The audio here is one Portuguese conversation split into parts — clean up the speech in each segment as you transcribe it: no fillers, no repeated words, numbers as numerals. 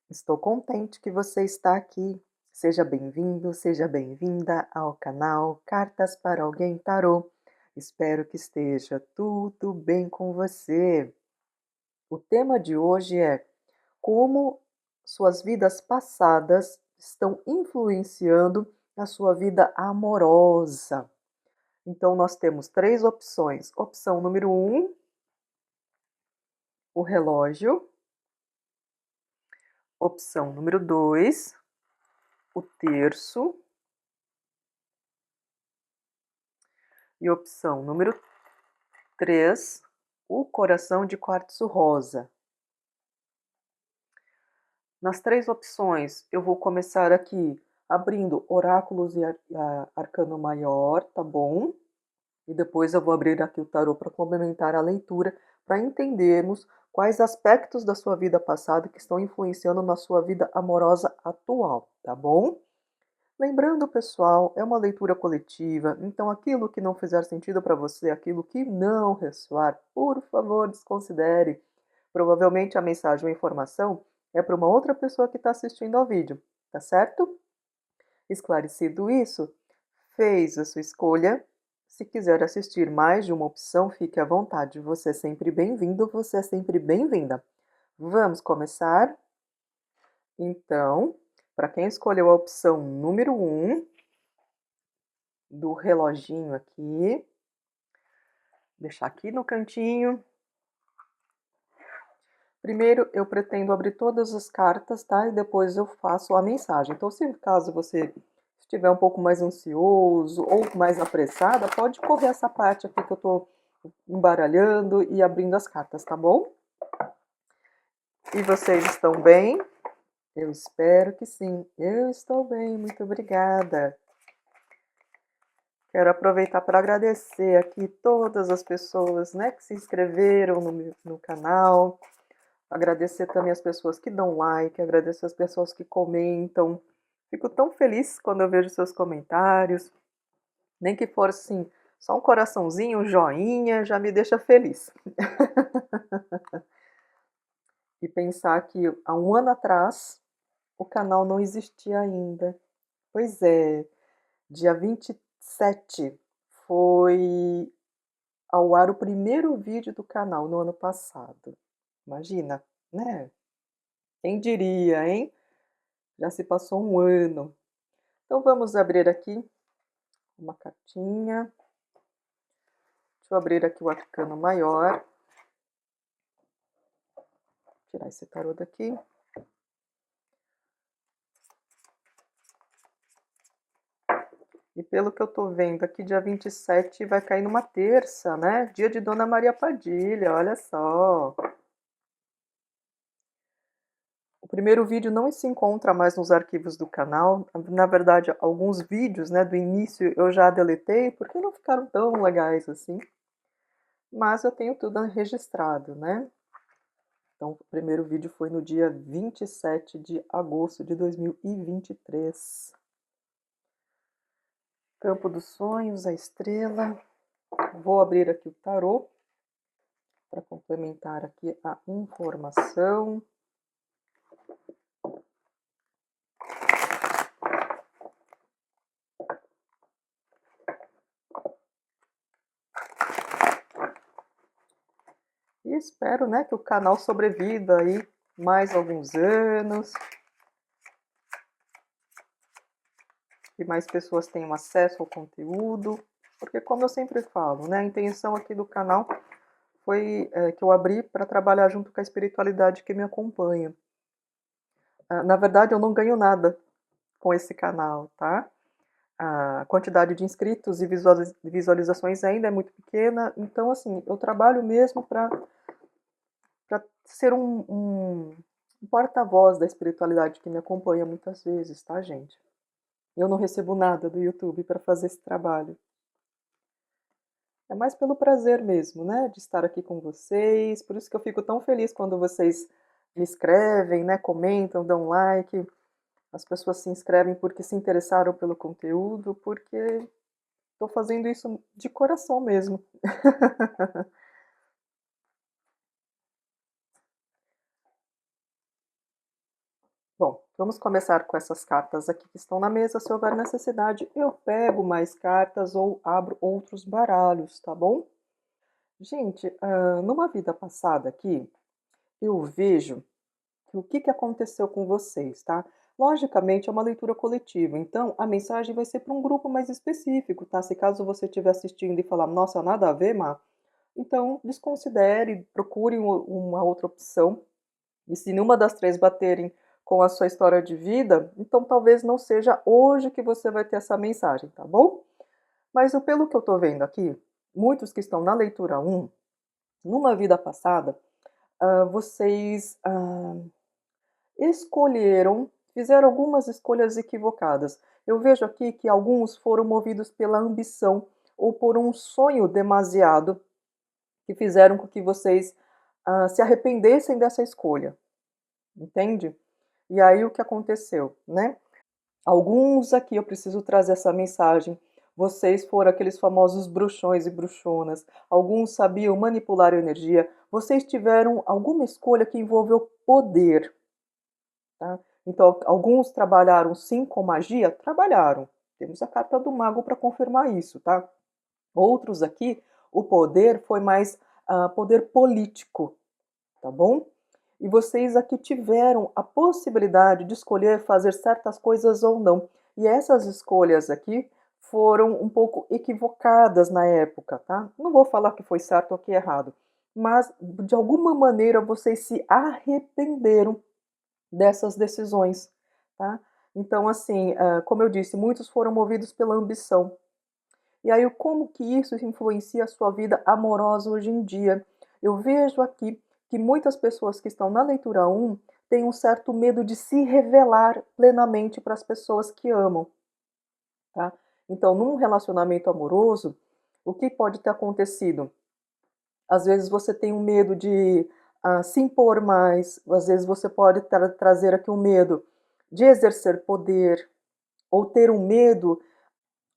Estou contente que você está aqui. Seja bem-vindo, seja bem-vinda ao canal Cartas para Alguém Tarô. Espero que esteja tudo bem com você. O tema de hoje é como suas vidas passadas estão influenciando a sua vida amorosa. Então, nós temos três opções. Opção número 1, o relógio. Opção número 2, o terço. E opção número 3, o coração de quartzo rosa. Nas três opções, eu vou começar aqui abrindo oráculos e arcano maior, tá bom? E depois eu vou abrir aqui o tarô para complementar a leitura, para entendermos quais aspectos da sua vida passada que estão influenciando na sua vida amorosa atual, tá bom? Lembrando, pessoal, é uma leitura coletiva, então aquilo que não fizer sentido para você, aquilo que não ressoar, por favor, desconsidere. Provavelmente a mensagem ou informação é para uma outra pessoa que está assistindo ao vídeo, tá certo? Esclarecido isso, fez a sua escolha. Se quiser assistir mais de uma opção, fique à vontade. Você é sempre bem-vindo, você é sempre bem-vinda. Vamos começar? Então, para quem escolheu a opção número 1, do reloginho aqui, deixar aqui no cantinho. Primeiro eu pretendo abrir todas as cartas, tá? E depois eu faço a mensagem. Então, se caso você estiver um pouco mais ansioso ou mais apressada, pode correr essa parte aqui que eu tô embaralhando e abrindo as cartas, tá bom? E vocês estão bem? Eu espero que sim. Eu estou bem, muito obrigada. Quero aproveitar para agradecer aqui todas as pessoas, né, que se inscreveram no canal. Agradecer também as pessoas que dão like, agradecer as pessoas que comentam. Fico tão feliz quando eu vejo seus comentários. Nem que for assim, só um coraçãozinho, um joinha, já me deixa feliz. E pensar que há um ano atrás o canal não existia ainda. Pois é, dia 27 foi ao ar o primeiro vídeo do canal no ano passado. Imagina, né? Quem diria, hein? Já se passou um ano. Então vamos abrir aqui uma cartinha. Deixa eu abrir aqui o arcano maior. Tirar esse tarô daqui. E pelo que eu tô vendo aqui, dia 27 vai cair numa terça, né? Dia de Dona Maria Padilha, olha só. O primeiro vídeo não se encontra mais nos arquivos do canal. Na verdade, alguns vídeos, né, do início eu já deletei porque não ficaram tão legais assim. Mas eu tenho tudo registrado, né? Então, o primeiro vídeo foi no dia 27 de agosto de 2023. Campo dos Sonhos, a estrela. Vou abrir aqui o tarô para complementar aqui a informação. E espero, né, que o canal sobreviva aí mais alguns anos. Que mais pessoas tenham acesso ao conteúdo. Porque como eu sempre falo, né, a intenção aqui do canal foi que eu abri para trabalhar junto com a espiritualidade que me acompanha. Na verdade, eu não ganho nada com esse canal, tá? A quantidade de inscritos e visualizações ainda é muito pequena, então, assim, eu trabalho mesmo para ser um porta-voz da espiritualidade que me acompanha muitas vezes, tá, gente? Eu não recebo nada do YouTube para fazer esse trabalho. É mais pelo prazer mesmo, né, de estar aqui com vocês. Por isso que eu fico tão feliz quando vocês me escrevem, né, comentam, dão like. As pessoas se inscrevem porque se interessaram pelo conteúdo, porque estou fazendo isso de coração mesmo. Vamos começar com essas cartas aqui que estão na mesa. Se houver necessidade, eu pego mais cartas ou abro outros baralhos, tá bom? Gente, numa vida passada aqui, eu vejo que o que aconteceu com vocês, tá? Logicamente é uma leitura coletiva, então a mensagem vai ser para um grupo mais específico, tá? Se caso você estiver assistindo e falar, nossa, nada a ver, Má, então desconsidere, procure uma outra opção. E se nenhuma das três baterem com a sua história de vida, então talvez não seja hoje que você vai ter essa mensagem, tá bom? Mas pelo que eu tô vendo aqui, muitos que estão na leitura um, numa vida passada, vocês escolheram, fizeram algumas escolhas equivocadas. Eu vejo aqui que alguns foram movidos pela ambição ou por um sonho demasiado que fizeram com que vocês se arrependessem dessa escolha, entende? E aí o que aconteceu, né? Alguns aqui eu preciso trazer essa mensagem. Vocês foram aqueles famosos bruxões e bruxonas. Alguns sabiam manipular a energia. Vocês tiveram alguma escolha que envolveu poder, tá? Então, alguns trabalharam sim com magia? Trabalharam. Temos a carta do mago para confirmar isso, tá? Outros aqui, o poder foi mais poder político, tá bom? E vocês aqui tiveram a possibilidade de escolher fazer certas coisas ou não. E essas escolhas aqui foram um pouco equivocadas na época, tá? Não vou falar que foi certo ou que errado, mas de alguma maneira vocês se arrependeram dessas decisões, tá? Então, assim, como eu disse, muitos foram movidos pela ambição. E aí, como que isso influencia a sua vida amorosa hoje em dia? Eu vejo aqui que muitas pessoas que estão na leitura um têm um certo medo de se revelar plenamente para as pessoas que amam, tá? Então, num relacionamento amoroso, o que pode ter acontecido? Às vezes você tem um medo de se impor mais, às vezes você pode trazer aqui um medo de exercer poder, ou ter um medo,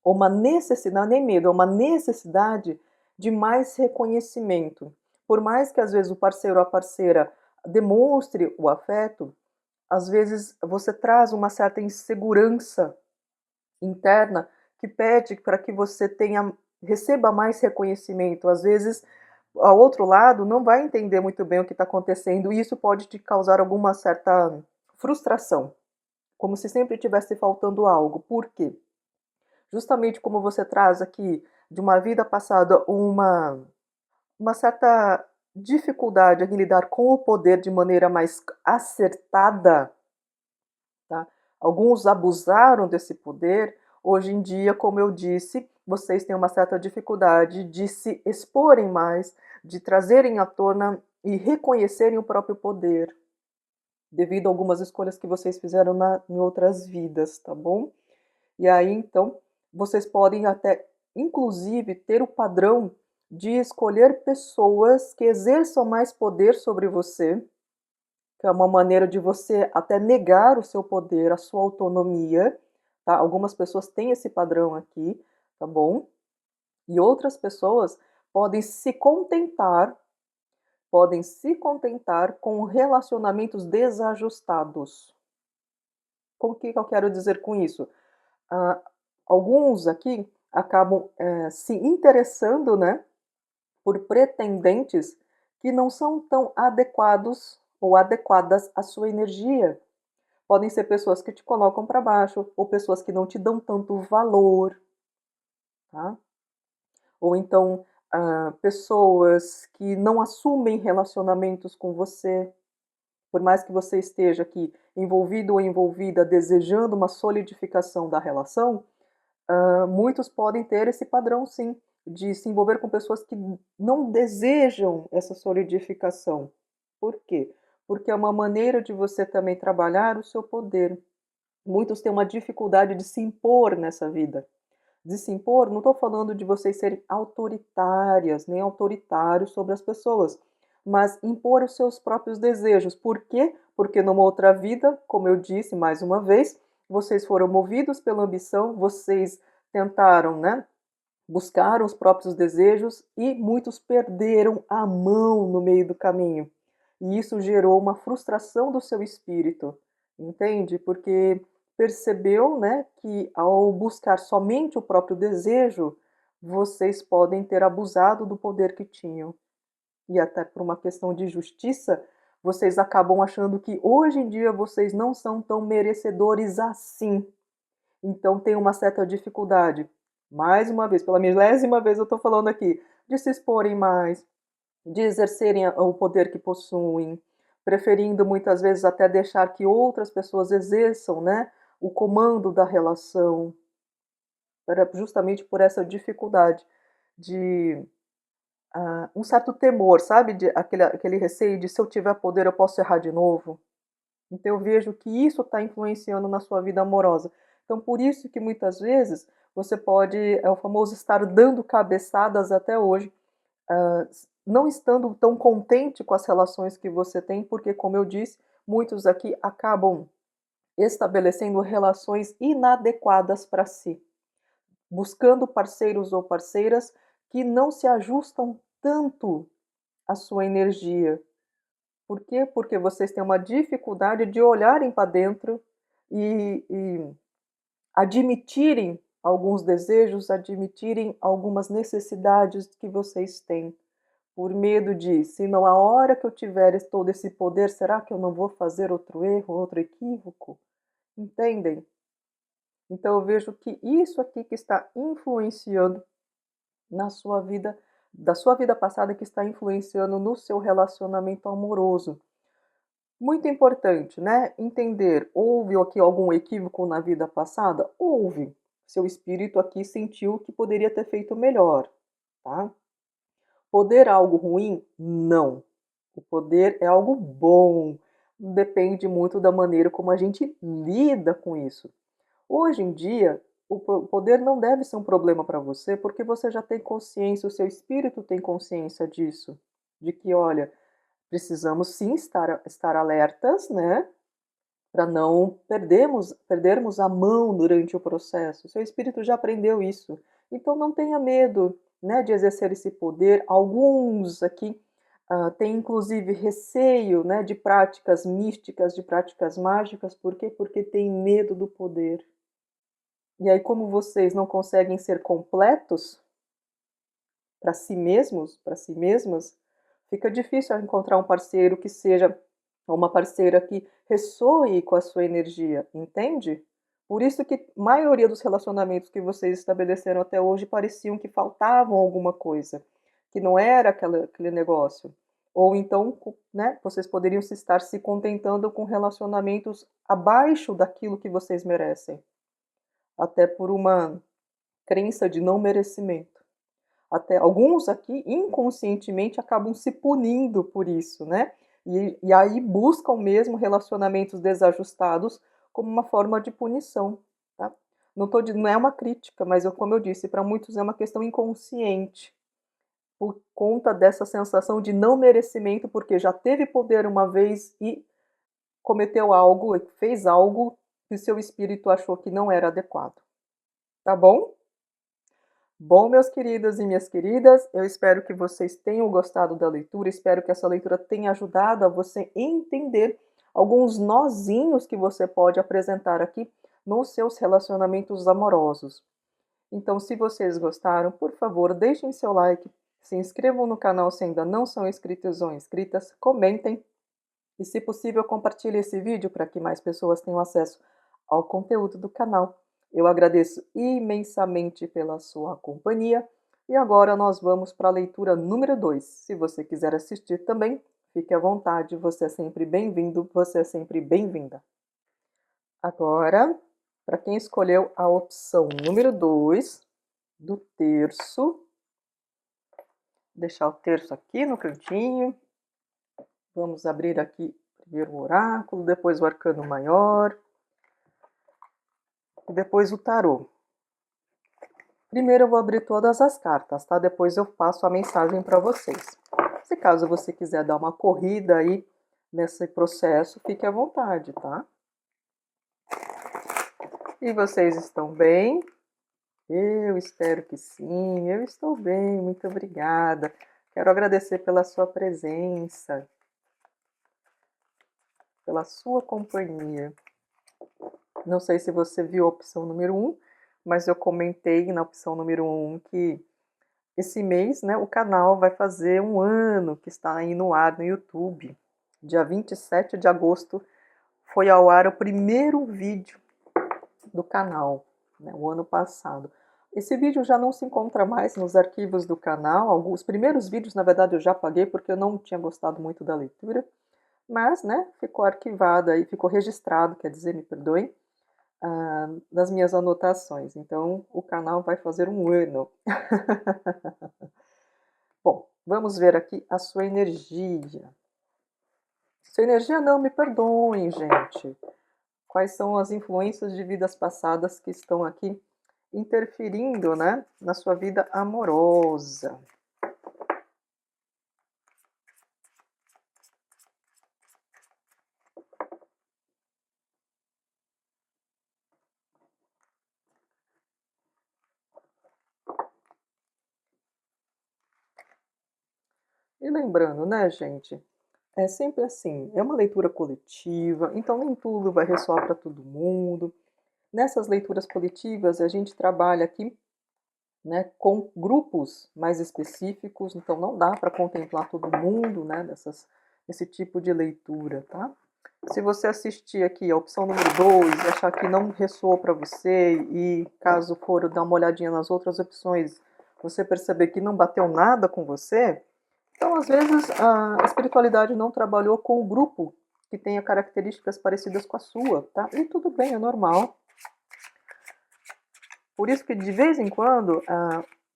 ou uma necessidade, nem medo, é uma necessidade de mais reconhecimento. Por mais que às vezes o parceiro ou a parceira demonstre o afeto, às vezes você traz uma certa insegurança interna que pede para que você receba mais reconhecimento. Às vezes, ao outro lado não vai entender muito bem o que está acontecendo e isso pode te causar alguma certa frustração, como se sempre estivesse faltando algo. Por quê? Justamente como você traz aqui de uma vida passada uma certa dificuldade em lidar com o poder de maneira mais acertada, tá? Alguns abusaram desse poder. Hoje em dia, como eu disse, vocês têm uma certa dificuldade de se exporem mais, de trazerem à tona e reconhecerem o próprio poder, devido a algumas escolhas que vocês fizeram em outras vidas, tá bom? E aí, então, vocês podem até, inclusive, ter o padrão de escolher pessoas que exerçam mais poder sobre você, que é uma maneira de você até negar o seu poder, a sua autonomia, tá? Algumas pessoas têm esse padrão aqui, tá bom? E outras pessoas podem se contentar com relacionamentos desajustados. O que eu quero dizer com isso? Ah, alguns aqui acabam se interessando, né, por pretendentes que não são tão adequados ou adequadas à sua energia. Podem ser pessoas que te colocam para baixo ou pessoas que não te dão tanto valor, tá? Ou então pessoas que não assumem relacionamentos com você, por mais que você esteja aqui envolvido ou envolvida desejando uma solidificação da relação, muitos podem ter esse padrão, sim, de se envolver com pessoas que não desejam essa solidificação. Por quê? Porque é uma maneira de você também trabalhar o seu poder. Muitos têm uma dificuldade de se impor nessa vida. De se impor, não estou falando de vocês serem autoritárias, nem autoritários sobre as pessoas, mas impor os seus próprios desejos. Por quê? Porque numa outra vida, como eu disse mais uma vez, vocês foram movidos pela ambição, vocês tentaram, né, buscaram os próprios desejos e muitos perderam a mão no meio do caminho. E isso gerou uma frustração do seu espírito. entende? Porque percebeu, né, que ao buscar somente o próprio desejo, vocês podem ter abusado do poder que tinham. E até por uma questão de justiça, vocês acabam achando que hoje em dia vocês não são tão merecedores assim. Então tem uma certa dificuldade, mais uma vez, pela milésima vez eu estou falando aqui, de se exporem mais, de exercerem o poder que possuem, preferindo muitas vezes até deixar que outras pessoas exerçam, né, o comando da relação, justamente por essa dificuldade de um certo temor, sabe, de aquele receio de se eu tiver poder eu posso errar de novo. Então eu vejo que isso está influenciando na sua vida amorosa. Então por isso que muitas vezes você pode, é o famoso estar dando cabeçadas até hoje, não estando tão contente com as relações que você tem, porque como eu disse, muitos aqui acabam estabelecendo relações inadequadas para si, buscando parceiros ou parceiras que não se ajustam tanto à sua energia. Por quê? Porque vocês têm uma dificuldade de olharem para dentro e admitirem alguns desejos, admitirem algumas necessidades que vocês têm. Por medo de, se não a hora que eu tiver todo esse poder, será que eu não vou fazer outro erro, outro equívoco? Entendem? Então eu vejo que isso aqui que está influenciando na sua vida, da sua vida passada, que está influenciando no seu relacionamento amoroso. Muito importante, né? Entender, houve aqui algum equívoco na vida passada? Houve. Seu espírito aqui sentiu que poderia ter feito melhor, tá? Poder é algo ruim? Não. O poder é algo bom. Depende muito da maneira como a gente lida com isso. Hoje em dia, o poder não deve ser um problema para você, porque você já tem consciência, o seu espírito tem consciência disso. De que, olha, precisamos sim estar alertas, né? Para não perdermos a mão durante o processo. Seu espírito já aprendeu isso. Então não tenha medo, né, de exercer esse poder. Alguns aqui têm inclusive receio, né, de práticas místicas, de práticas mágicas. Por quê? Porque tem medo do poder. E aí, como vocês não conseguem ser completos para si mesmos, para si mesmas, fica difícil encontrar um parceiro que seja uma parceira que ressoe com a sua energia, entende? Por isso que a maioria dos relacionamentos que vocês estabeleceram até hoje pareciam que faltavam alguma coisa, que não era aquele negócio. Ou então, né, vocês poderiam estar se contentando com relacionamentos abaixo daquilo que vocês merecem, até por uma crença de não merecimento. Até alguns aqui inconscientemente acabam se punindo por isso, né? E aí buscam mesmo relacionamentos desajustados como uma forma de punição, tá? Não é uma crítica, mas como eu disse, para muitos é uma questão inconsciente, por conta dessa sensação de não merecimento, porque já teve poder uma vez e cometeu algo, fez algo que seu espírito achou que não era adequado. Tá bom? Bom, meus queridos e minhas queridas, eu espero que vocês tenham gostado da leitura, espero que essa leitura tenha ajudado a você entender alguns nozinhos que você pode apresentar aqui nos seus relacionamentos amorosos. Então, se vocês gostaram, por favor, deixem seu like, se inscrevam no canal se ainda não são inscritos ou inscritas, comentem e, se possível, compartilhe esse vídeo para que mais pessoas tenham acesso ao conteúdo do canal. Eu agradeço imensamente pela sua companhia e agora nós vamos para a leitura número 2. Se você quiser assistir também, fique à vontade, você é sempre bem-vindo, você é sempre bem-vinda. Agora, para quem escolheu a opção número 2 do terço, deixar o terço aqui no cantinho. Vamos abrir aqui primeiro o oráculo, depois o arcano maior e depois o tarô. Primeiro eu vou abrir todas as cartas, tá? Depois eu passo a mensagem para vocês. Se caso você quiser dar uma corrida aí nesse processo, fique à vontade, tá? E vocês estão bem? Eu espero que sim, eu estou bem, muito obrigada. Quero agradecer pela sua presença, pela sua companhia. Não sei se você viu a opção número 1, mas eu comentei na opção número 1 que esse mês, né, o canal vai fazer um ano que está aí no ar no YouTube. Dia 27 de agosto foi ao ar o primeiro vídeo do canal, né, o ano passado. Esse vídeo já não se encontra mais nos arquivos do canal. Os primeiros vídeos, na verdade, eu já apaguei porque eu não tinha gostado muito da leitura. Mas, né, ficou arquivado aí, ficou registrado, quer dizer, me perdoem, nas minhas anotações. Então, o canal vai fazer um ano. Bom, vamos ver aqui a sua energia. Sua energia não, me perdoem, gente. Quais são as influências de vidas passadas que estão aqui interferindo, né, na sua vida amorosa? E lembrando, né, gente, é sempre assim, é uma leitura coletiva, então nem tudo vai ressoar para todo mundo. Nessas leituras coletivas, a gente trabalha aqui, né, com grupos mais específicos, então não dá para contemplar todo mundo, né, desse tipo de leitura, tá? Se você assistir aqui a opção número 2 e achar que não ressoou para você, e caso for dar uma olhadinha nas outras opções, você perceber que não bateu nada com você, então às vezes a espiritualidade não trabalhou com o grupo que tenha características parecidas com a sua, tá? E tudo bem, é normal. Por isso que de vez em quando,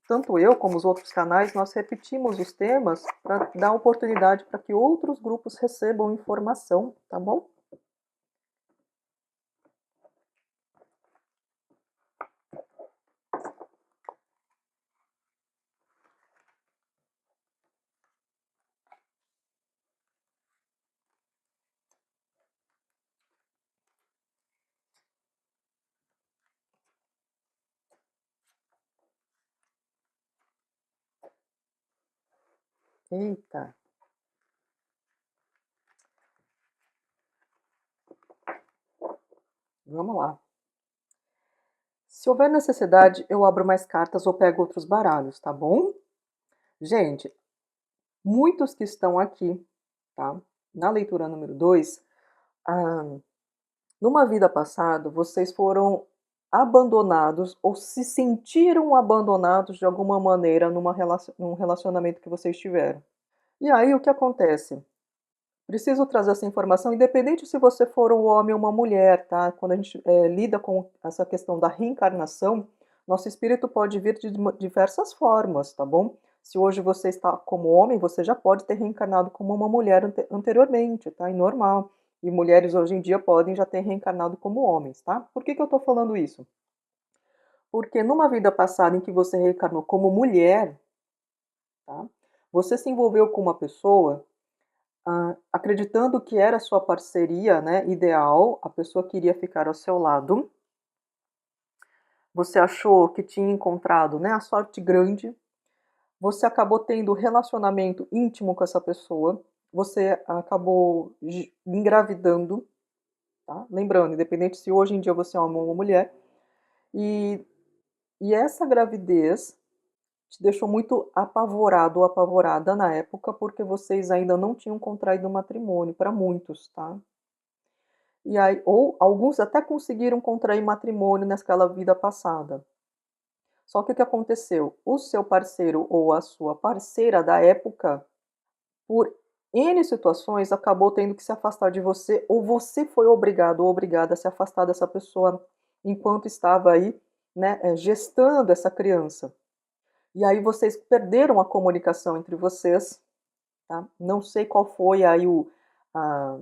tanto eu como os outros canais, nós repetimos os temas para dar oportunidade para que outros grupos recebam informação, tá bom? Eita, vamos lá. Se houver necessidade, eu abro mais cartas ou pego outros baralhos, tá bom? Gente, muitos que estão aqui, tá? Na leitura número 2, ah, numa vida passada, vocês foram abandonados ou se sentiram abandonados de alguma maneira num relacionamento que vocês tiveram. E aí o que acontece? Preciso trazer essa informação, independente se você for um homem ou uma mulher, tá? Quando a gente lida com essa questão da reencarnação, nosso espírito pode vir de diversas formas, tá bom? Se hoje você está como homem, você já pode ter reencarnado como uma mulher anteriormente, tá? É normal. E mulheres hoje em dia podem já ter reencarnado como homens, tá? Por que eu estou falando isso? Porque numa vida passada em que você reencarnou como mulher, tá? Você se envolveu com uma pessoa acreditando que era sua parceria, né, ideal, a pessoa que iria ficar ao seu lado. Você achou que tinha encontrado, né, a sorte grande. Você acabou tendo relacionamento íntimo com essa pessoa. Você acabou engravidando, tá? Lembrando, independente se hoje em dia você é uma mulher. E, e essa gravidez te deixou muito apavorado ou apavorada na época, porque vocês ainda não tinham contraído matrimônio, para muitos, tá? E aí, ou alguns até conseguiram contrair matrimônio naquela vida passada. Só que o que aconteceu? O seu parceiro ou a sua parceira da época, por N situações, acabou tendo que se afastar de você, ou você foi obrigado ou obrigada a se afastar dessa pessoa enquanto estava aí, né, gestando essa criança. E aí vocês perderam a comunicação entre vocês, tá? Não sei qual foi aí a,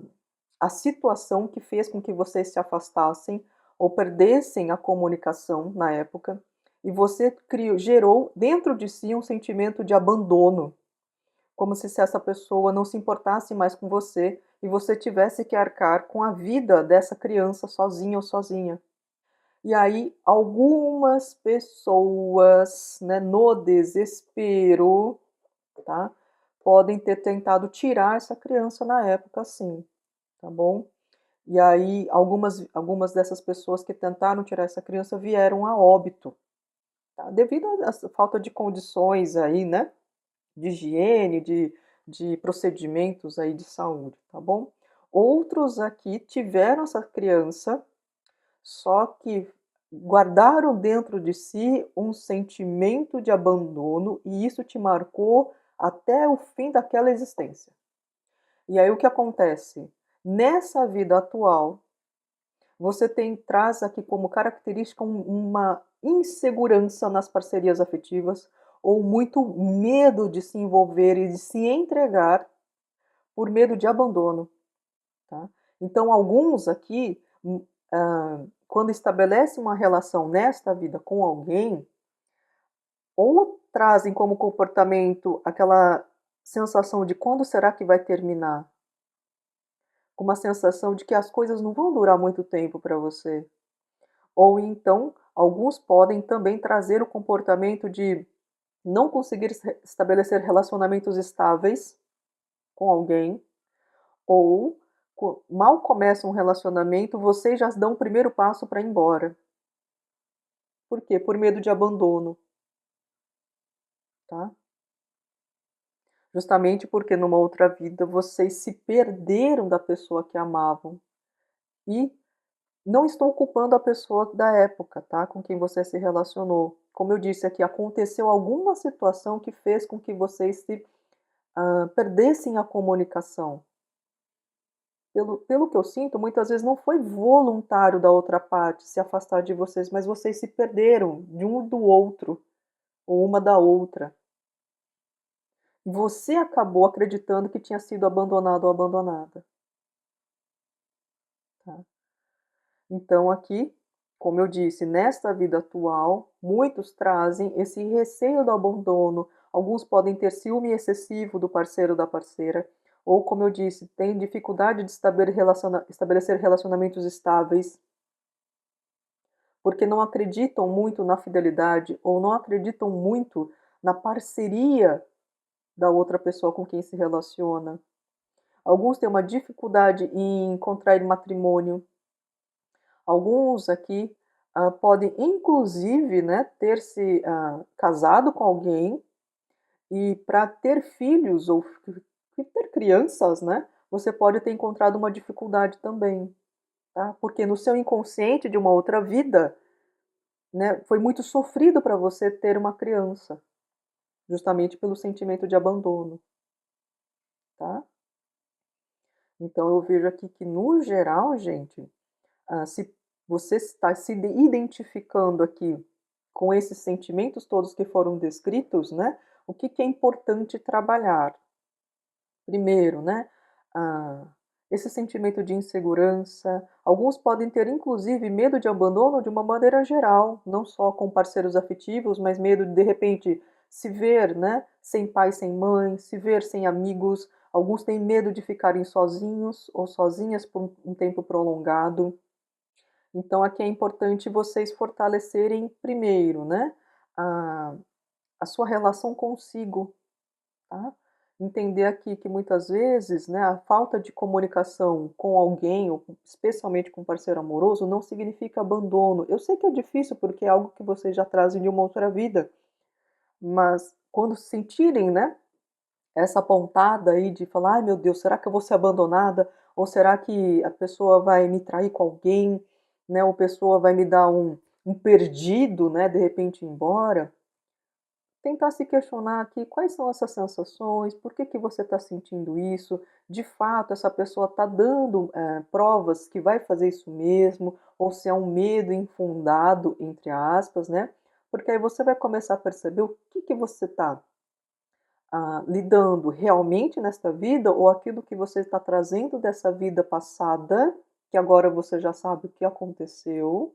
a situação que fez com que vocês se afastassem ou perdessem a comunicação na época, e você gerou dentro de si um sentimento de abandono, como se essa pessoa não se importasse mais com você e você tivesse que arcar com a vida dessa criança sozinho ou sozinha. E aí, algumas pessoas, né, no desespero, tá, podem ter tentado tirar essa criança na época, sim, tá bom? E aí algumas dessas pessoas que tentaram tirar essa criança vieram a óbito, tá? Devido à falta de condições aí, né, de higiene, de procedimentos aí de saúde, tá bom? Outros aqui tiveram essa criança, só que guardaram dentro de si um sentimento de abandono e isso te marcou até o fim daquela existência. E aí o que acontece? Nessa vida atual, você traz aqui como característica uma insegurança nas parcerias afetivas ou muito medo de se envolver e de se entregar por medo de abandono. Tá? Então, alguns aqui, quando estabelecem uma relação nesta vida com alguém, ou trazem como comportamento aquela sensação de quando será que vai terminar, com uma sensação de que as coisas não vão durar muito tempo para você. Ou então, alguns podem também trazer o comportamento de não conseguir estabelecer relacionamentos estáveis com alguém, ou mal começa um relacionamento, vocês já dão o primeiro passo para ir embora. Por quê? Por medo de abandono, tá? Justamente porque numa outra vida vocês se perderam da pessoa que amavam. E não estou culpando a pessoa da época, tá? Com quem você se relacionou. Como eu disse aqui, aconteceu alguma situação que fez com que vocês se perdessem a comunicação. Pelo que eu sinto, muitas vezes não foi voluntário da outra parte se afastar de vocês, mas vocês se perderam de um do outro, ou uma da outra. Você acabou acreditando que tinha sido abandonado ou abandonada. Tá? Então, aqui, como eu disse, nesta vida atual, muitos trazem esse receio do abandono. Alguns podem ter ciúme excessivo do parceiro ou da parceira, ou, como eu disse, têm dificuldade de estabelecer relacionamentos estáveis, porque não acreditam muito na fidelidade ou não acreditam muito na parceria da outra pessoa com quem se relaciona. Alguns têm uma dificuldade em contrair matrimônio. Alguns aqui podem, inclusive, né, ter se casado com alguém e para ter filhos ou ter crianças, né, você pode ter encontrado uma dificuldade também, tá? Porque no seu inconsciente de uma outra vida, né, foi muito sofrido para você ter uma criança, justamente pelo sentimento de abandono, tá? Então eu vejo aqui que no geral, gente, se você está se identificando aqui com esses sentimentos todos que foram descritos, né? O que é importante trabalhar? Primeiro, né? Ah, esse sentimento de insegurança. Alguns podem ter, inclusive, medo de abandono de uma maneira geral, não só com parceiros afetivos, mas medo de repente, se ver, né? Sem pai, sem mãe, se ver sem amigos. Alguns têm medo de ficarem sozinhos ou sozinhas por um tempo prolongado. Então, aqui é importante vocês fortalecerem primeiro, né, a, a sua relação consigo, tá? Entender aqui que muitas vezes, né, a falta de comunicação com alguém, ou especialmente com um parceiro amoroso, não significa abandono. Eu sei que é difícil porque é algo que vocês já trazem de uma outra vida, mas quando sentirem, né, essa pontada aí de falar, ai meu Deus, será que eu vou ser abandonada? Ou será que a pessoa vai me trair com alguém, né? Ou a pessoa vai me dar um perdido, né? De repente ir embora. Tentar se questionar aqui quais são essas sensações, por que você está sentindo isso? De fato, essa pessoa está dando provas que vai fazer isso mesmo? Ou se é um medo infundado, entre aspas, né? Porque aí você vai começar a perceber o que você está lidando realmente nesta vida ou aquilo que você está trazendo dessa vida passada, que agora você já sabe o que aconteceu,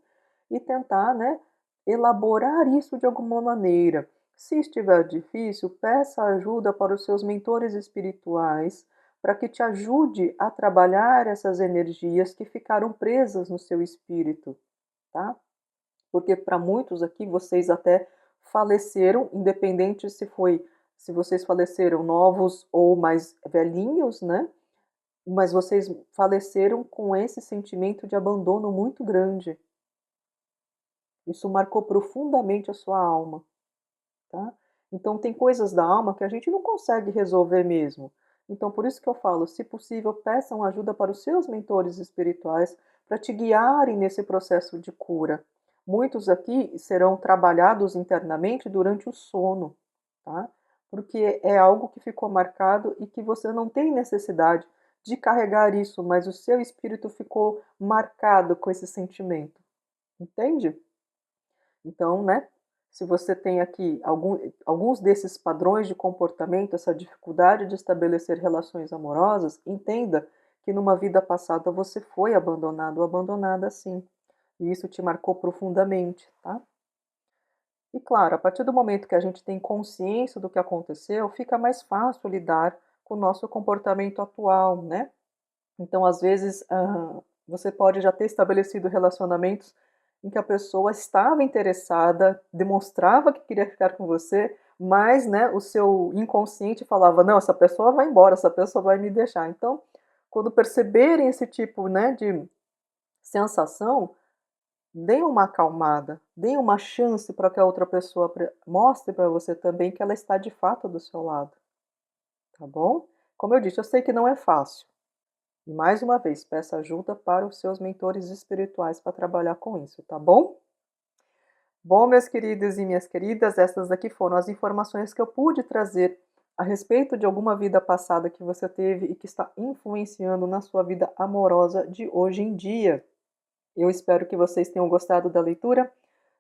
e tentar, né, elaborar isso de alguma maneira. Se estiver difícil, peça ajuda para os seus mentores espirituais, para que te ajude a trabalhar essas energias que ficaram presas no seu espírito, tá? Porque para muitos aqui vocês até faleceram, independente se vocês faleceram novos ou mais velhinhos, né? mas vocês faleceram com esse sentimento de abandono muito grande. Isso marcou profundamente a sua alma, tá? Então tem coisas da alma que a gente não consegue resolver mesmo. Então por isso que eu falo, se possível, peçam ajuda para os seus mentores espirituais para te guiarem nesse processo de cura. Muitos aqui serão trabalhados internamente durante o sono, tá? Porque é algo que ficou marcado e que você não tem necessidade de carregar isso, mas o seu espírito ficou marcado com esse sentimento. Entende? Então, né, se você tem aqui alguns desses padrões de comportamento, essa dificuldade de estabelecer relações amorosas, entenda que numa vida passada você foi abandonado ou abandonada sim. E isso te marcou profundamente, tá? E claro, a partir do momento que a gente tem consciência do que aconteceu, fica mais fácil lidar com o nosso comportamento atual, né? Então, às vezes, você pode já ter estabelecido relacionamentos em que a pessoa estava interessada, demonstrava que queria ficar com você, mas, né, o seu inconsciente falava: não, essa pessoa vai embora, essa pessoa vai me deixar. Então, quando perceberem esse tipo, né, de sensação, deem uma acalmada, deem uma chance para que a outra pessoa mostre para você também que ela está de fato do seu lado, tá bom? Como eu disse, eu sei que não é fácil. E mais uma vez, peça ajuda para os seus mentores espirituais para trabalhar com isso, tá bom? Bom, meus queridos e minhas queridas, essas daqui foram as informações que eu pude trazer a respeito de alguma vida passada que você teve e que está influenciando na sua vida amorosa de hoje em dia. Eu espero que vocês tenham gostado da leitura.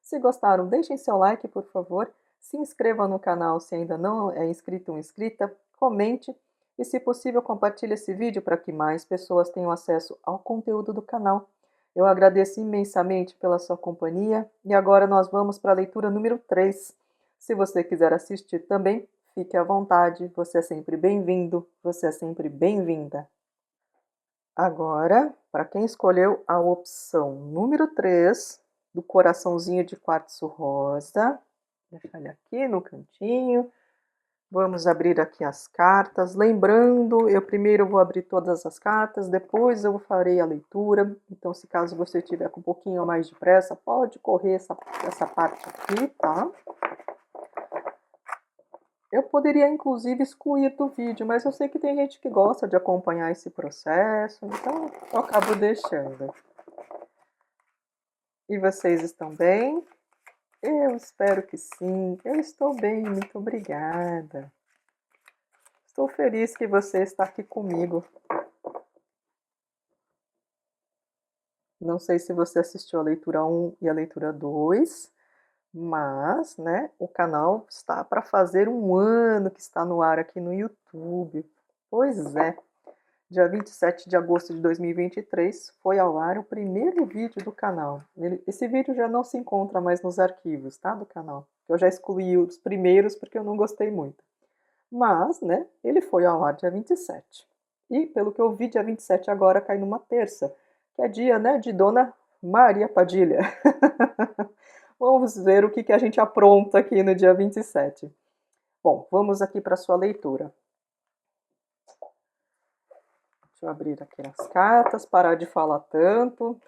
Se gostaram, deixem seu like, por favor. Se inscreva no canal se ainda não é inscrito ou inscrita. Comente e, se possível, compartilhe esse vídeo para que mais pessoas tenham acesso ao conteúdo do canal. Eu agradeço imensamente pela sua companhia e agora nós vamos para a leitura número 3. Se você quiser assistir também, fique à vontade. Você é sempre bem-vindo, você é sempre bem-vinda. Agora, para quem escolheu a opção número 3, do coraçãozinho de quartzo rosa, deixa ele aqui no cantinho. Vamos abrir aqui as cartas. Lembrando, eu primeiro vou abrir todas as cartas, depois eu farei a leitura. Então, se caso você tiver com um pouquinho mais de pressa, pode correr essa parte aqui, tá? Eu poderia, inclusive, excluir do vídeo, mas eu sei que tem gente que gosta de acompanhar esse processo, então eu acabo deixando. E vocês estão bem? Eu espero que sim. Eu estou bem, muito obrigada. Estou feliz que você está aqui comigo. Não sei se você assistiu a leitura 1 e a leitura 2, mas, né, o canal está para fazer um ano que está no ar aqui no YouTube. Pois é, dia 27 de agosto de 2023 foi ao ar o primeiro vídeo do canal. Esse vídeo já não se encontra mais nos arquivos, tá, do canal. Eu já excluí os primeiros porque eu não gostei muito. Mas, né, ele foi ao ar dia 27. E, pelo que eu vi, dia 27 agora cai numa terça, que é dia, né, de Dona Maria Padilha. Vamos ver o que a gente apronta aqui no dia 27. Bom, vamos aqui para a sua leitura. Deixa eu abrir aqui as cartas, parar de falar tanto.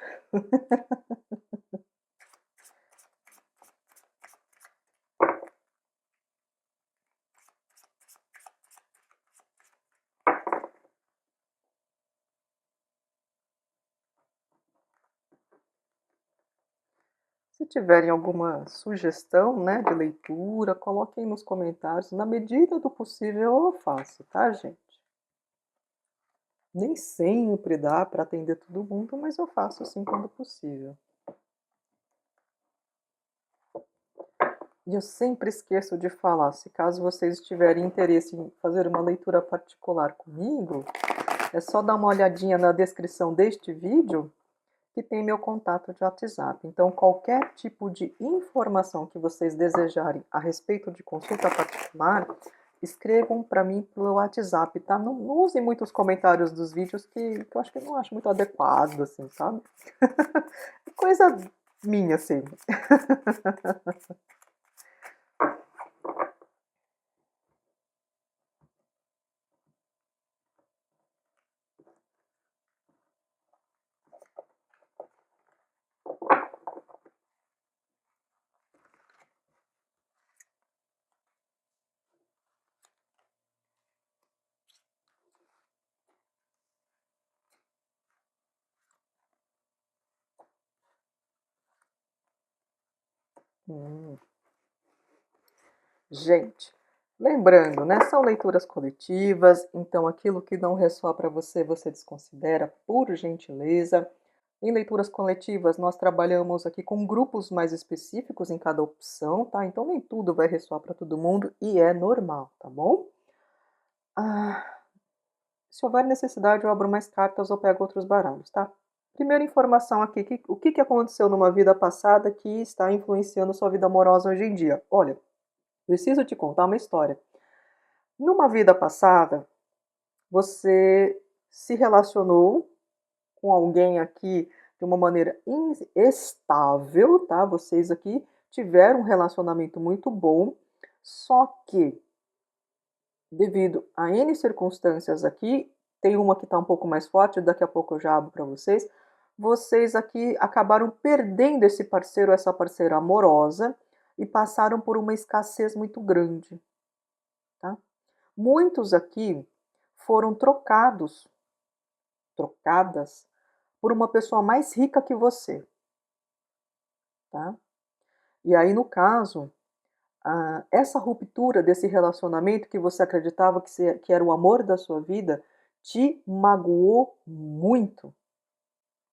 Se tiverem alguma sugestão, né, de leitura, coloquem nos comentários. Na medida do possível eu faço, tá, gente? Nem sempre dá para atender todo mundo, mas eu faço assim quando possível. E eu sempre esqueço de falar, se caso vocês tiverem interesse em fazer uma leitura particular comigo, é só dar uma olhadinha na descrição deste vídeo que tem meu contato de WhatsApp. Então, qualquer tipo de informação que vocês desejarem a respeito de consulta particular, escrevam para mim pelo WhatsApp, tá? Não usem muitos comentários dos vídeos que eu acho que eu não acho muito adequado, assim, sabe? Coisa minha, assim. Hum. Gente, lembrando, né? São leituras coletivas, então aquilo que não ressoa para você, você desconsidera, por gentileza. Em leituras coletivas, nós trabalhamos aqui com grupos mais específicos em cada opção, tá? Então nem tudo vai ressoar para todo mundo e é normal, tá bom? Ah, se houver necessidade, eu abro mais cartas ou pego outros baralhos, tá? Primeira informação aqui, o que aconteceu numa vida passada que está influenciando sua vida amorosa hoje em dia? Olha, preciso te contar uma história. Numa vida passada, você se relacionou com alguém aqui de uma maneira estável, tá? Vocês aqui tiveram um relacionamento muito bom, só que devido a N circunstâncias aqui, tem uma que está um pouco mais forte, daqui a pouco eu já abro para vocês. Vocês aqui acabaram perdendo esse parceiro, essa parceira amorosa e passaram por uma escassez muito grande, tá? Muitos aqui foram trocadas por uma pessoa mais rica que você, tá? E aí, no caso, essa ruptura desse relacionamento que você acreditava que era o amor da sua vida te magoou muito.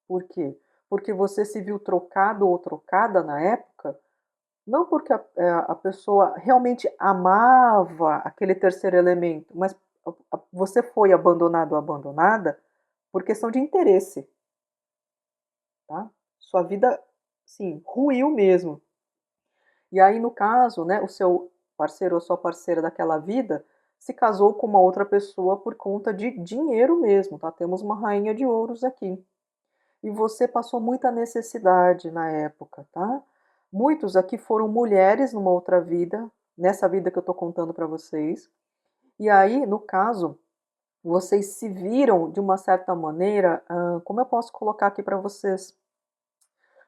Por quê? Porque você se viu trocado ou trocada na época, não porque a pessoa realmente amava aquele terceiro elemento, mas você foi abandonado ou abandonada por questão de interesse, tá? Sua vida, sim, ruiu mesmo. E aí, no caso, né, o seu parceiro ou sua parceira daquela vida se casou com uma outra pessoa por conta de dinheiro mesmo, tá? Temos uma rainha de ouros aqui. E você passou muita necessidade na época, tá? Muitos aqui foram mulheres numa outra vida, nessa vida que eu tô contando para vocês. E aí, no caso, vocês se viram de uma certa maneira, como eu posso colocar aqui para vocês?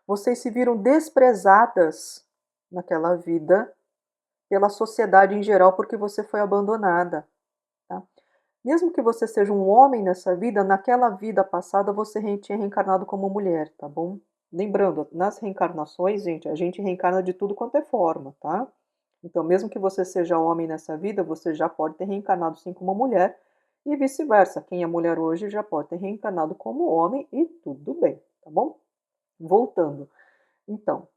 Vocês se viram desprezadas naquela vida pela sociedade em geral porque você foi abandonada, tá? Mesmo que você seja um homem nessa vida, naquela vida passada você tinha reencarnado como mulher, tá bom? Lembrando, nas reencarnações, gente, a gente reencarna de tudo quanto é forma, tá? Então, mesmo que você seja homem nessa vida, você já pode ter reencarnado sim como mulher e vice-versa. Quem é mulher hoje já pode ter reencarnado como homem e tudo bem, tá bom? Voltando. Então,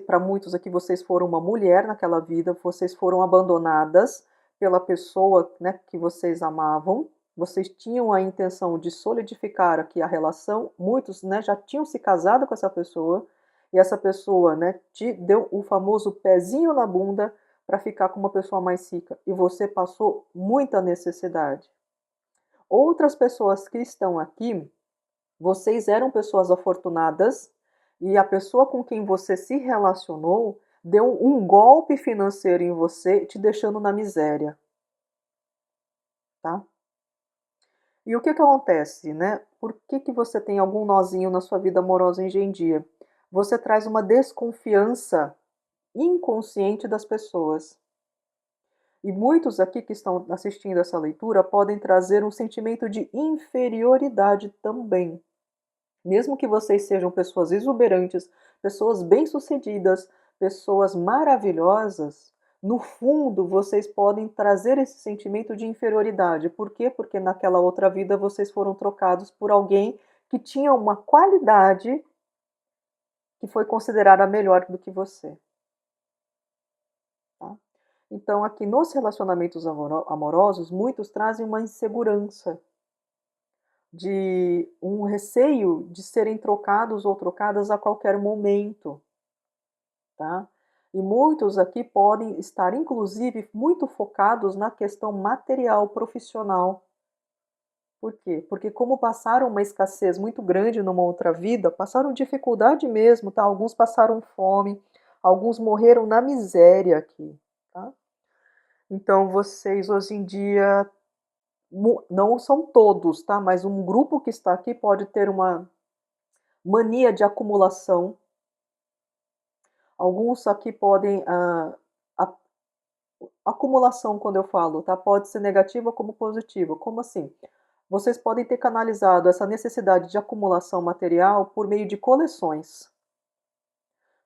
para muitos aqui, vocês foram uma mulher naquela vida, vocês foram abandonadas pela pessoa, né, que vocês amavam, vocês tinham a intenção de solidificar aqui a relação, muitos, né, já tinham se casado com essa pessoa, e essa pessoa, né, te deu o famoso pezinho na bunda para ficar com uma pessoa mais rica, e você passou muita necessidade. Outras pessoas que estão aqui, vocês eram pessoas afortunadas e a pessoa com quem você se relacionou deu um golpe financeiro em você, te deixando na miséria, tá? E o que que acontece, né? Por que que você tem algum nozinho na sua vida amorosa hoje em dia? Você traz uma desconfiança inconsciente das pessoas. E muitos aqui que estão assistindo essa leitura podem trazer um sentimento de inferioridade também. Mesmo que vocês sejam pessoas exuberantes, pessoas bem-sucedidas, pessoas maravilhosas, no fundo vocês podem trazer esse sentimento de inferioridade. Por quê? Porque naquela outra vida vocês foram trocados por alguém que tinha uma qualidade que foi considerada melhor do que você. Tá? Então, aqui nos relacionamentos amorosos, muitos trazem uma insegurança de um receio de serem trocados ou trocadas a qualquer momento, tá? E muitos aqui podem estar, inclusive, muito focados na questão material, profissional. Por quê? Porque como passaram uma escassez muito grande numa outra vida, passaram dificuldade mesmo, tá? Alguns passaram fome, alguns morreram na miséria aqui, tá? Então vocês hoje em dia não são todos, tá? Mas um grupo que está aqui pode ter uma mania de acumulação. Alguns aqui podem. A acumulação, quando eu falo, tá? Pode ser negativa como positiva. Como assim? Vocês podem ter canalizado essa necessidade de acumulação material por meio de coleções.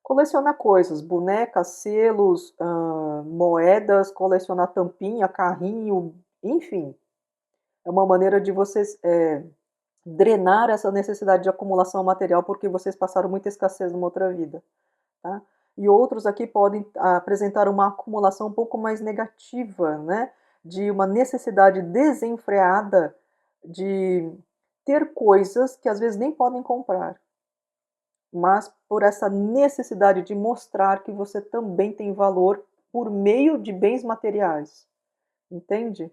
Colecionar coisas, bonecas, selos, moedas, colecionar tampinha, carrinho, enfim. É uma maneira de vocês drenar essa necessidade de acumulação material porque vocês passaram muita escassez numa outra vida. Tá? E outros aqui podem apresentar uma acumulação um pouco mais negativa, né? De uma necessidade desenfreada de ter coisas que às vezes nem podem comprar, mas por essa necessidade de mostrar que você também tem valor por meio de bens materiais, entende?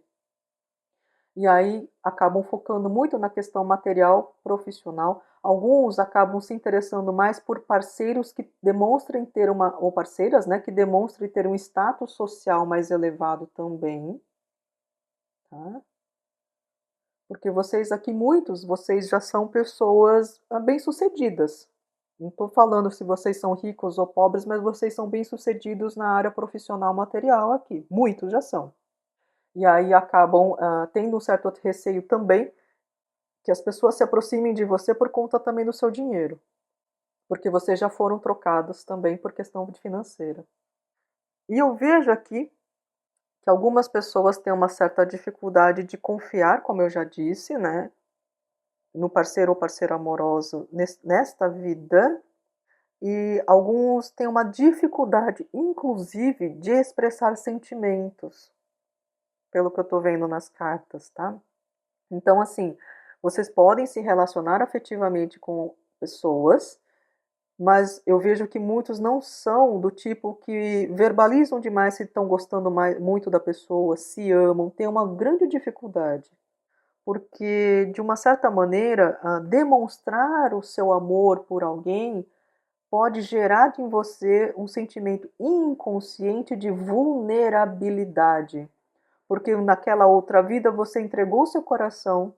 E aí acabam focando muito na questão material profissional. Alguns acabam se interessando mais por parceiros que demonstrem ter uma, ou parceiras, né, que demonstrem ter um status social mais elevado também, tá? Porque vocês aqui, muitos, vocês já são pessoas bem-sucedidas. Não estou falando se vocês são ricos ou pobres, mas vocês são bem-sucedidos na área profissional material aqui. Muitos já são. E aí acabam tendo um certo receio também que as pessoas se aproximem de você por conta também do seu dinheiro, porque vocês já foram trocados também por questão de financeira. E eu vejo aqui que algumas pessoas têm uma certa dificuldade de confiar, como eu já disse, né, no parceiro ou parceira amoroso nesta vida, e alguns têm uma dificuldade, inclusive, de expressar sentimentos, pelo que eu estou vendo nas cartas, tá? Então, assim, vocês podem se relacionar afetivamente com pessoas, mas eu vejo que muitos não são do tipo que verbalizam demais se estão gostando muito da pessoa, se amam, têm uma grande dificuldade. Porque, de uma certa maneira, demonstrar o seu amor por alguém pode gerar em você um sentimento inconsciente de vulnerabilidade. Porque naquela outra vida você entregou seu coração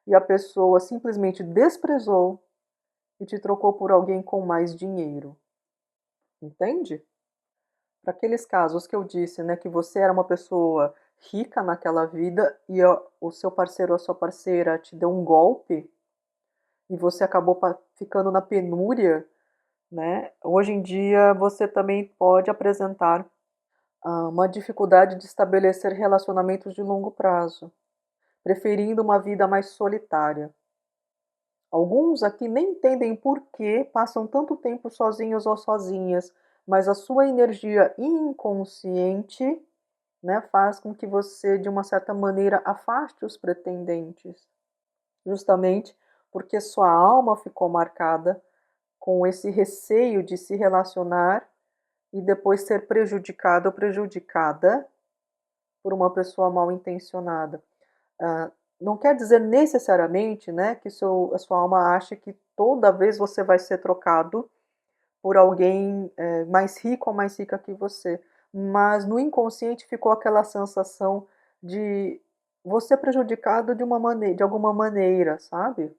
e a pessoa simplesmente desprezou e te trocou por alguém com mais dinheiro. Entende? Para aqueles casos que eu disse, né, que você era uma pessoa rica naquela vida e o seu parceiro ou a sua parceira te deu um golpe e você acabou ficando na penúria, né? Hoje em dia você também pode apresentar uma dificuldade de estabelecer relacionamentos de longo prazo, preferindo uma vida mais solitária. Alguns aqui nem entendem por que passam tanto tempo sozinhos ou sozinhas, mas a sua energia inconsciente, né, faz com que você, de uma certa maneira, afaste os pretendentes, justamente porque sua alma ficou marcada com esse receio de se relacionar e depois ser prejudicado ou prejudicada por uma pessoa mal intencionada. Ah, não quer dizer necessariamente, né, que a sua alma ache que toda vez você vai ser trocado por alguém mais rico ou mais rica que você. Mas no inconsciente ficou aquela sensação de você prejudicado de alguma maneira, sabe?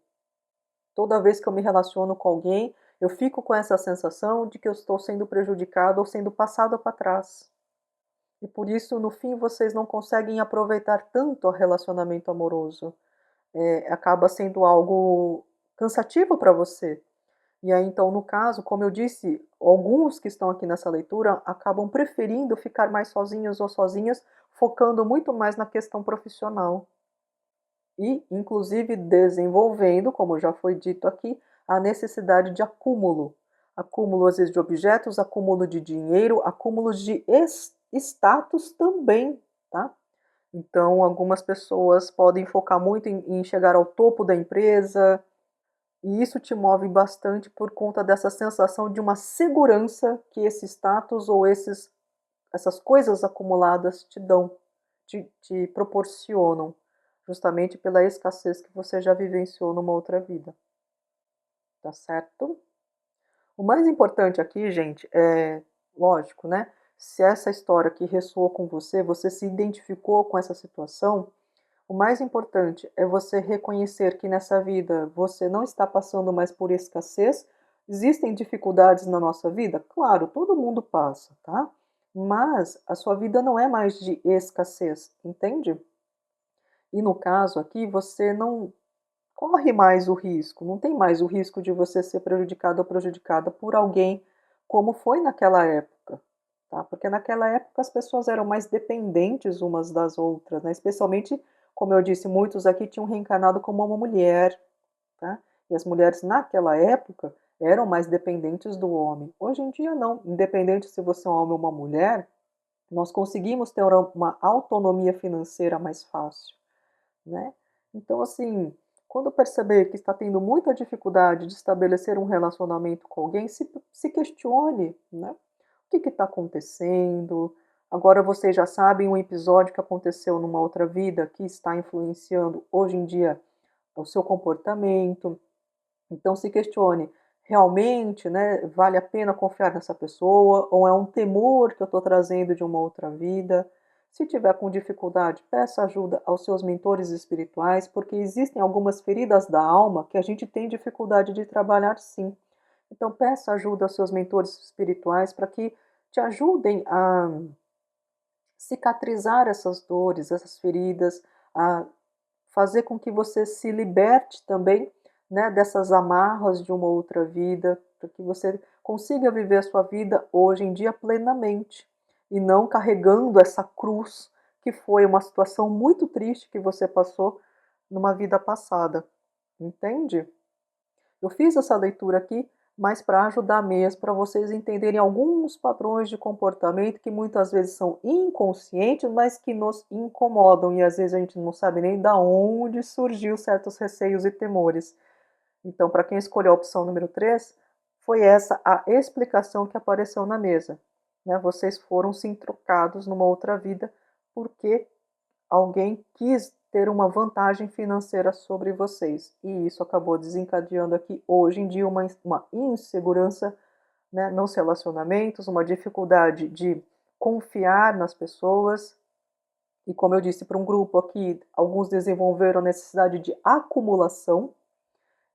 Toda vez que eu me relaciono com alguém, eu fico com essa sensação de que eu estou sendo prejudicado ou sendo passado para trás. E por isso, no fim, vocês não conseguem aproveitar tanto o relacionamento amoroso. Acaba sendo algo cansativo para você. E aí, então, no caso, como eu disse, alguns que estão aqui nessa leitura acabam preferindo ficar mais sozinhos ou sozinhas, focando muito mais na questão profissional. E, inclusive, desenvolvendo, como já foi dito aqui, a necessidade de acúmulo. Acúmulo, às vezes, de objetos, acúmulo de dinheiro, acúmulo de status também, tá? Então, algumas pessoas podem focar muito em chegar ao topo da empresa, e isso te move bastante por conta dessa sensação de uma segurança que esse status ou essas coisas acumuladas te dão, te proporcionam, justamente pela escassez que você já vivenciou numa outra vida. Tá certo? O mais importante aqui, gente, lógico, né? Se essa história que ressoou com você, você se identificou com essa situação, o mais importante é você reconhecer que nessa vida você não está passando mais por escassez. Existem dificuldades na nossa vida? Claro, todo mundo passa, tá? Mas a sua vida não é mais de escassez, entende? E no caso aqui, você não corre mais o risco, não tem mais o risco de você ser prejudicado ou prejudicada por alguém como foi naquela época, tá? Porque naquela época as pessoas eram mais dependentes umas das outras, né? Especialmente, como eu disse, muitos aqui tinham reencarnado como uma mulher, tá? E as mulheres naquela época eram mais dependentes do homem. Hoje em dia não, independente se você é um homem ou uma mulher, nós conseguimos ter uma autonomia financeira mais fácil, né? Então, assim, quando perceber que está tendo muita dificuldade de estabelecer um relacionamento com alguém, se questione, né? O que está acontecendo? Agora vocês já sabem um episódio que aconteceu numa outra vida que está influenciando hoje em dia o seu comportamento. Então se questione, realmente, né, vale a pena confiar nessa pessoa ou é um temor que eu estou trazendo de uma outra vida? Se tiver com dificuldade, peça ajuda aos seus mentores espirituais, porque existem algumas feridas da alma que a gente tem dificuldade de trabalhar sim. Então peça ajuda aos seus mentores espirituais para que te ajudem a cicatrizar essas dores, essas feridas, a fazer com que você se liberte também, né, dessas amarras de uma outra vida, para que você consiga viver a sua vida hoje em dia plenamente e não carregando essa cruz que foi uma situação muito triste que você passou numa vida passada. Entende? Eu fiz essa leitura aqui, mas para ajudar mesmo, para vocês entenderem alguns padrões de comportamento que muitas vezes são inconscientes, mas que nos incomodam e às vezes a gente não sabe nem da onde surgiu certos receios e temores. Então, para quem escolheu a opção número 3, foi essa a explicação que apareceu na mesa. Né? Vocês foram sim trocados numa outra vida porque alguém quis ter uma vantagem financeira sobre vocês. E isso acabou desencadeando aqui, hoje em dia, uma insegurança, né, nos relacionamentos, uma dificuldade de confiar nas pessoas. E como eu disse para um grupo aqui, alguns desenvolveram a necessidade de acumulação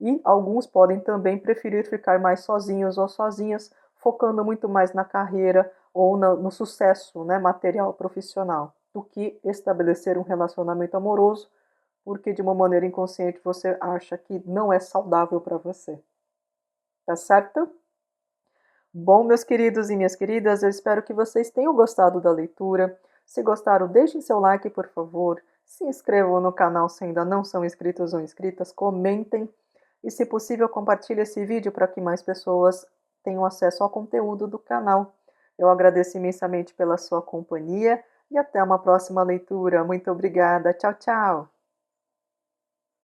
e alguns podem também preferir ficar mais sozinhos ou sozinhas, focando muito mais na carreira ou no sucesso, né, material profissional, do que estabelecer um relacionamento amoroso, porque de uma maneira inconsciente você acha que não é saudável para você. Tá certo? Bom, meus queridos e minhas queridas, eu espero que vocês tenham gostado da leitura. Se gostaram, deixem seu like, por favor. Se inscrevam no canal se ainda não são inscritos ou inscritas. Comentem. E, se possível, compartilhe esse vídeo para que mais pessoas tenham acesso ao conteúdo do canal. Eu agradeço imensamente pela sua companhia e até uma próxima leitura. Muito obrigada. Tchau, tchau.